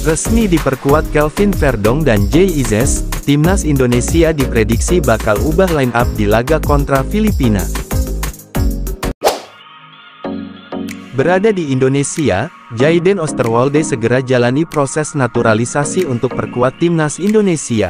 Resmi diperkuat Kelvin Verdong dan Jay Izzes, timnas Indonesia diprediksi bakal ubah line up di laga kontra Filipina. Berada di Indonesia, Jayden Osterwolde segera jalani proses naturalisasi untuk perkuat timnas Indonesia.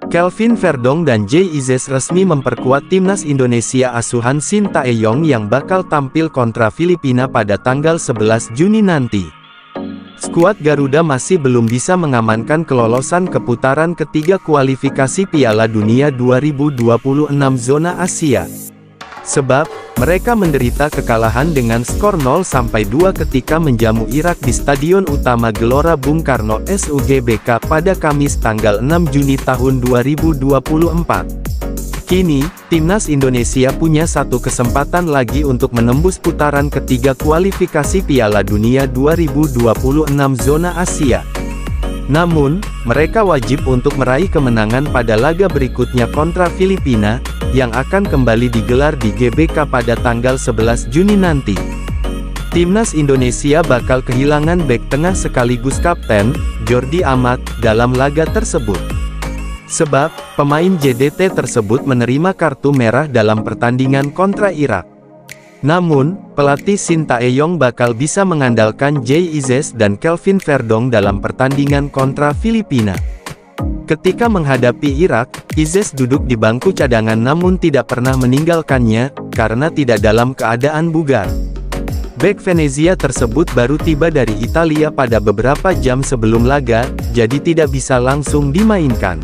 Kelvin Verdong dan Jay Izzes resmi memperkuat timnas Indonesia asuhan Shin Tae-yong yang bakal tampil kontra Filipina pada tanggal 11 Juni nanti. Skuad Garuda masih belum bisa mengamankan kelolosan ke putaran ketiga kualifikasi Piala Dunia 2026 zona Asia. Sebab, mereka menderita kekalahan dengan skor 0-2 ketika menjamu Irak di Stadion Utama Gelora Bung Karno SUGBK pada Kamis tanggal 6 Juni tahun 2024. Kini, timnas Indonesia punya satu kesempatan lagi untuk menembus putaran ketiga kualifikasi Piala Dunia 2026 zona Asia. Namun, mereka wajib untuk meraih kemenangan pada laga berikutnya kontra Filipina, yang akan kembali digelar di GBK pada tanggal 11 Juni nanti. Timnas Indonesia bakal kehilangan bek tengah sekaligus kapten, Jordi Amat, dalam laga tersebut. Sebab, pemain JDT tersebut menerima kartu merah dalam pertandingan kontra Irak. Namun, pelatih Shin Tae-yong bakal bisa mengandalkan Jay Izzes dan Kelvin Verdong dalam pertandingan kontra Filipina. Ketika menghadapi Irak, Izzes duduk di bangku cadangan namun tidak pernah meninggalkannya, karena tidak dalam keadaan bugar. Bek Venezia tersebut baru tiba dari Italia pada beberapa jam sebelum laga, jadi tidak bisa langsung dimainkan.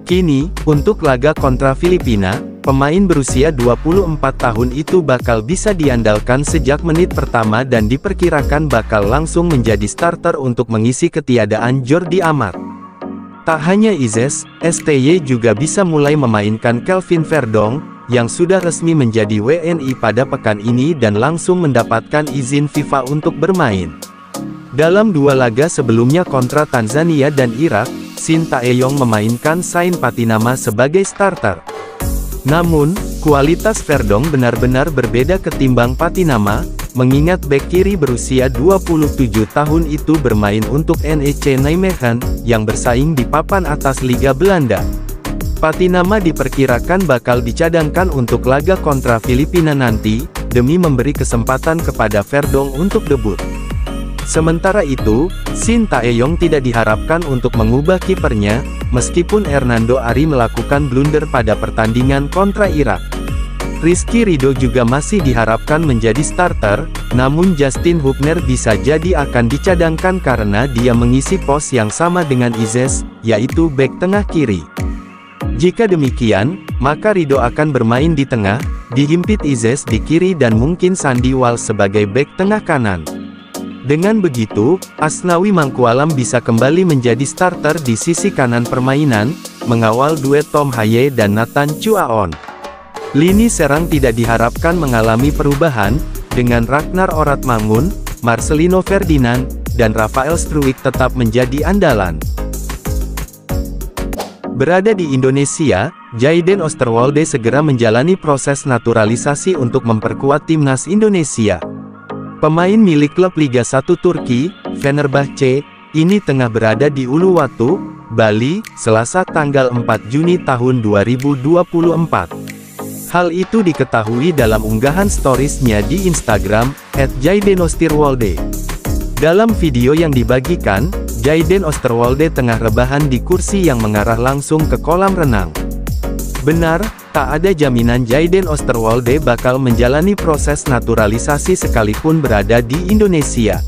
Kini, untuk laga kontra Filipina, pemain berusia 24 tahun itu bakal bisa diandalkan sejak menit pertama dan diperkirakan bakal langsung menjadi starter untuk mengisi ketiadaan Jordi Amat. Tak hanya Izzes, STY juga bisa mulai memainkan Kelvin Verdong, yang sudah resmi menjadi WNI pada pekan ini dan langsung mendapatkan izin FIFA untuk bermain. Dalam dua laga sebelumnya kontra Tanzania dan Irak, Shin Tae-yong memainkan Sain Patinama sebagai starter. Namun, kualitas Verdong benar-benar berbeda ketimbang Patinama, mengingat bek kiri berusia 27 tahun itu bermain untuk NEC Nijmegen, yang bersaing di papan atas Liga Belanda. Patinama diperkirakan bakal dicadangkan untuk laga kontra Filipina nanti, demi memberi kesempatan kepada Verdong untuk debut. Sementara itu, Shin Tae-yong tidak diharapkan untuk mengubah kipernya, meskipun Hernando Ari melakukan blunder pada pertandingan kontra Irak. Rizky Ridho juga masih diharapkan menjadi starter, namun Justin Hubner bisa jadi akan dicadangkan karena dia mengisi pos yang sama dengan Izzes, yaitu bek tengah kiri. Jika demikian, maka Ridho akan bermain di tengah, dihimpit Izzes di kiri dan mungkin Sandy Walsh sebagai bek tengah kanan. Dengan begitu, Asnawi Mangkualam bisa kembali menjadi starter di sisi kanan permainan, mengawal duet Tom Haye dan Nathan Chuaon. Lini serang tidak diharapkan mengalami perubahan, dengan Ragnar Oratmangun, Marcelino Ferdinand, dan Rafael Struijk tetap menjadi andalan. Berada di Indonesia, Jayden Osterwolde segera menjalani proses naturalisasi untuk memperkuat timnas Indonesia. Pemain milik klub Liga 1 Turki, Fenerbahce, ini tengah berada di Uluwatu, Bali, Selasa tanggal 4 Juni tahun 2024. Hal itu diketahui dalam unggahan storiesnya di Instagram, @JaydenOsterwolde. Dalam video yang dibagikan, Jayden Osterwolde tengah rebahan di kursi yang mengarah langsung ke kolam renang. Benar, tak ada jaminan Jayden Osterwolde bakal menjalani proses naturalisasi sekalipun berada di Indonesia.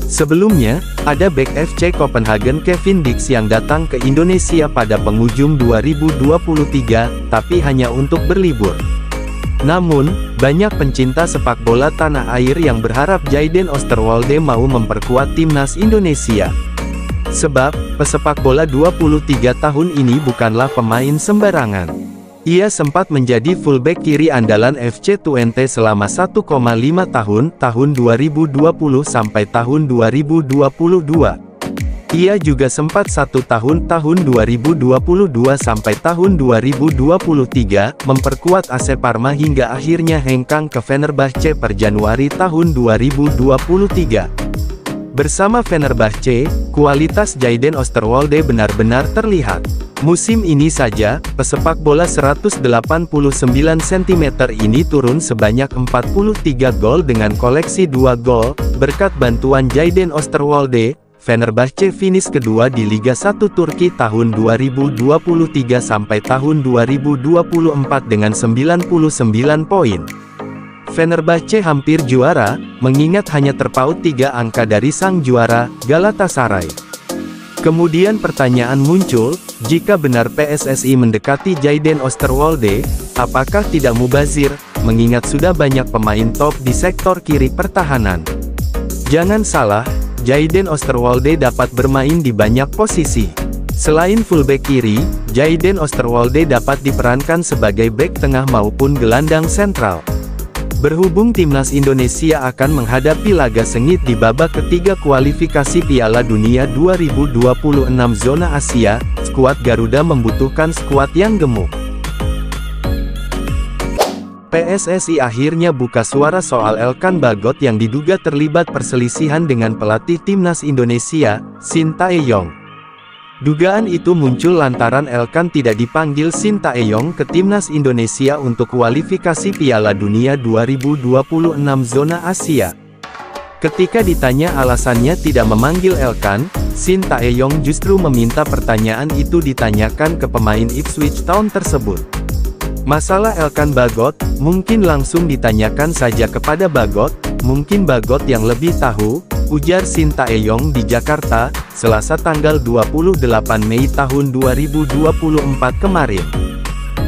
Sebelumnya, ada bek FC Copenhagen Kevin Dix yang datang ke Indonesia pada penghujung 2023, tapi hanya untuk berlibur. Namun, banyak pencinta sepak bola tanah air yang berharap Jayden Osterwolde mau memperkuat timnas Indonesia. Sebab, pesepak bola 23 tahun ini bukanlah pemain sembarangan. Ia sempat menjadi fullback kiri andalan FC Twente selama 1,5 tahun, tahun 2020 sampai tahun 2022. Ia juga sempat 1 tahun 2022 sampai tahun 2023, memperkuat AC Parma hingga akhirnya hengkang ke Fenerbahce per Januari tahun 2023. Bersama Fenerbahce, kualitas Jayden Osterwolde benar-benar terlihat. Musim ini saja, pesepak bola 189 cm ini turun sebanyak 43 gol dengan koleksi 2 gol, berkat bantuan Jayden Osterwolde. Fenerbahce finish kedua di Liga 1 Turki tahun 2023 sampai tahun 2024 dengan 99 poin. Fenerbahce hampir juara, mengingat hanya terpaut 3 angka dari sang juara, Galatasaray. Kemudian pertanyaan muncul, jika benar PSSI mendekati Jayden Osterwolde, apakah tidak mubazir, mengingat sudah banyak pemain top di sektor kiri pertahanan? Jangan salah, Jayden Osterwolde dapat bermain di banyak posisi. Selain fullback kiri, Jayden Osterwolde dapat diperankan sebagai bek tengah maupun gelandang sentral. Berhubung timnas Indonesia akan menghadapi laga sengit di babak ketiga kualifikasi Piala Dunia 2026 zona Asia, skuad Garuda membutuhkan skuad yang gemuk. PSSI akhirnya buka suara soal Elkan Bagot yang diduga terlibat perselisihan dengan pelatih timnas Indonesia, Shin Tae-yong. Dugaan itu muncul lantaran Elkan tidak dipanggil Shin Tae-yong ke timnas Indonesia untuk kualifikasi Piala Dunia 2026 zona Asia. Ketika ditanya alasannya tidak memanggil Elkan, Shin Tae-yong justru meminta pertanyaan itu ditanyakan ke pemain Ipswich Town tersebut. Masalah Elkan Bagot, mungkin langsung ditanyakan saja kepada Bagot, mungkin Bagot yang lebih tahu, ujar Shin Tae-yong di Jakarta, Selasa tanggal 28 Mei tahun 2024 kemarin.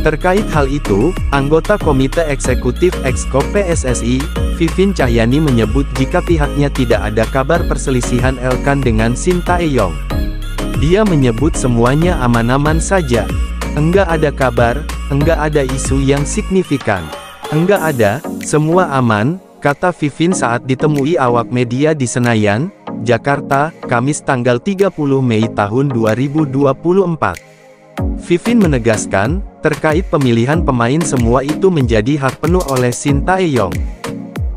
Terkait hal itu, anggota Komite Eksekutif Exco PSSI, Vivin Cahyani menyebut jika pihaknya tidak ada kabar perselisihan Elkan dengan Shin Tae-yong. Dia menyebut semuanya aman-aman saja. Enggak ada kabar, enggak ada isu yang signifikan. Enggak ada, semua aman, kata Vivin saat ditemui awak media di Senayan, Jakarta, Kamis tanggal 30 Mei tahun 2024. Vivin menegaskan, terkait pemilihan pemain semua itu menjadi hak penuh oleh Shin Tae-yong.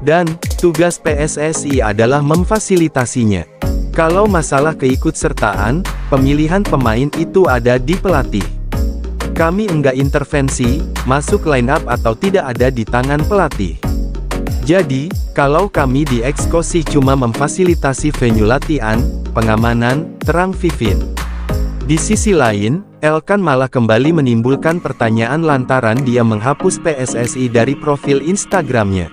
Dan, tugas PSSI adalah memfasilitasinya. Kalau masalah keikutsertaan, pemilihan pemain itu ada di pelatih. Kami enggak intervensi, masuk line up atau tidak ada di tangan pelatih. Jadi, kalau kami di Exco sih cuma memfasilitasi venue latihan, pengamanan, terang Vivin. Di sisi lain, Elkan malah kembali menimbulkan pertanyaan lantaran dia menghapus PSSI dari profil Instagramnya.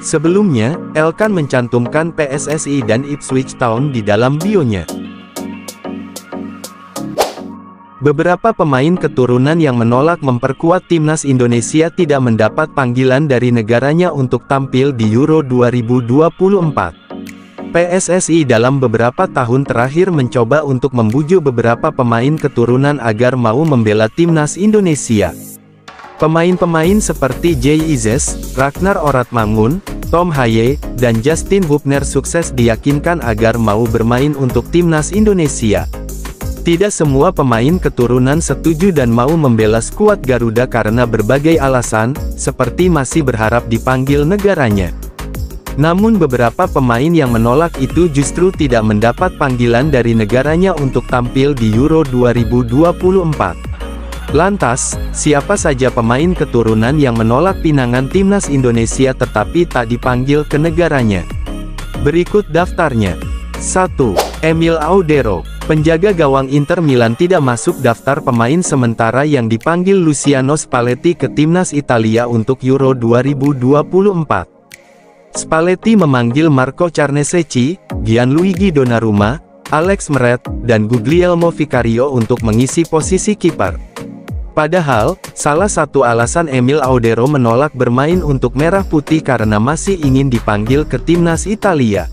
Sebelumnya, Elkan mencantumkan PSSI dan Ipswich Town di dalam bionya. Beberapa pemain keturunan yang menolak memperkuat timnas Indonesia tidak mendapat panggilan dari negaranya untuk tampil di Euro 2024. PSSI dalam beberapa tahun terakhir mencoba untuk membujuk beberapa pemain keturunan agar mau membela timnas Indonesia. Pemain-pemain seperti Jay Izes, Ragnar Oratmangun, Tom Haye, dan Justin Hubner sukses diyakinkan agar mau bermain untuk timnas Indonesia. Tidak semua pemain keturunan setuju dan mau membela skuad Garuda karena berbagai alasan, seperti masih berharap dipanggil negaranya. Namun beberapa pemain yang menolak itu justru tidak mendapat panggilan dari negaranya untuk tampil di Euro 2024. Lantas, siapa saja pemain keturunan yang menolak pinangan timnas Indonesia tetapi tak dipanggil ke negaranya? Berikut daftarnya. 1. Emil Audero. Penjaga gawang Inter Milan tidak masuk daftar pemain sementara yang dipanggil Luciano Spalletti ke timnas Italia untuk Euro 2024. Spalletti memanggil Marco Carnesecchi, Gianluigi Donnarumma, Alex Meret, dan Guglielmo Vicario untuk mengisi posisi kiper. Padahal, salah satu alasan Emil Audero menolak bermain untuk Merah Putih karena masih ingin dipanggil ke timnas Italia.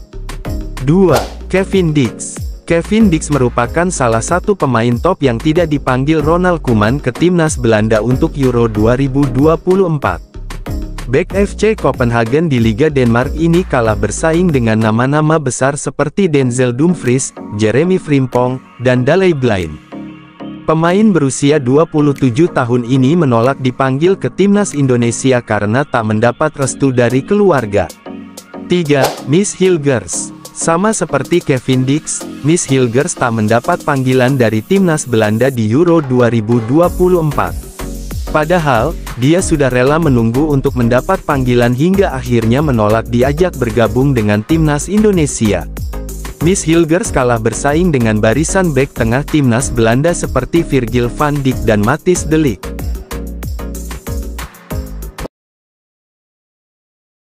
2. Kevin Dix. Kevin Dix merupakan salah satu pemain top yang tidak dipanggil Ronald Koeman ke timnas Belanda untuk Euro 2024. Bek FC Copenhagen di Liga Denmark ini kalah bersaing dengan nama-nama besar seperti Denzel Dumfries, Jeremy Frimpong, dan Daley Blind. Pemain berusia 27 tahun ini menolak dipanggil ke timnas Indonesia karena tak mendapat restu dari keluarga. 3. Miss Hilgers. Sama seperti Kevin Dix, Miss Hilgers tak mendapat panggilan dari timnas Belanda di Euro 2024. Padahal, dia sudah rela menunggu untuk mendapat panggilan hingga akhirnya menolak diajak bergabung dengan timnas Indonesia. Miss Hilgers kalah bersaing dengan barisan bek tengah timnas Belanda seperti Virgil van Dijk dan Matthijs de Ligt.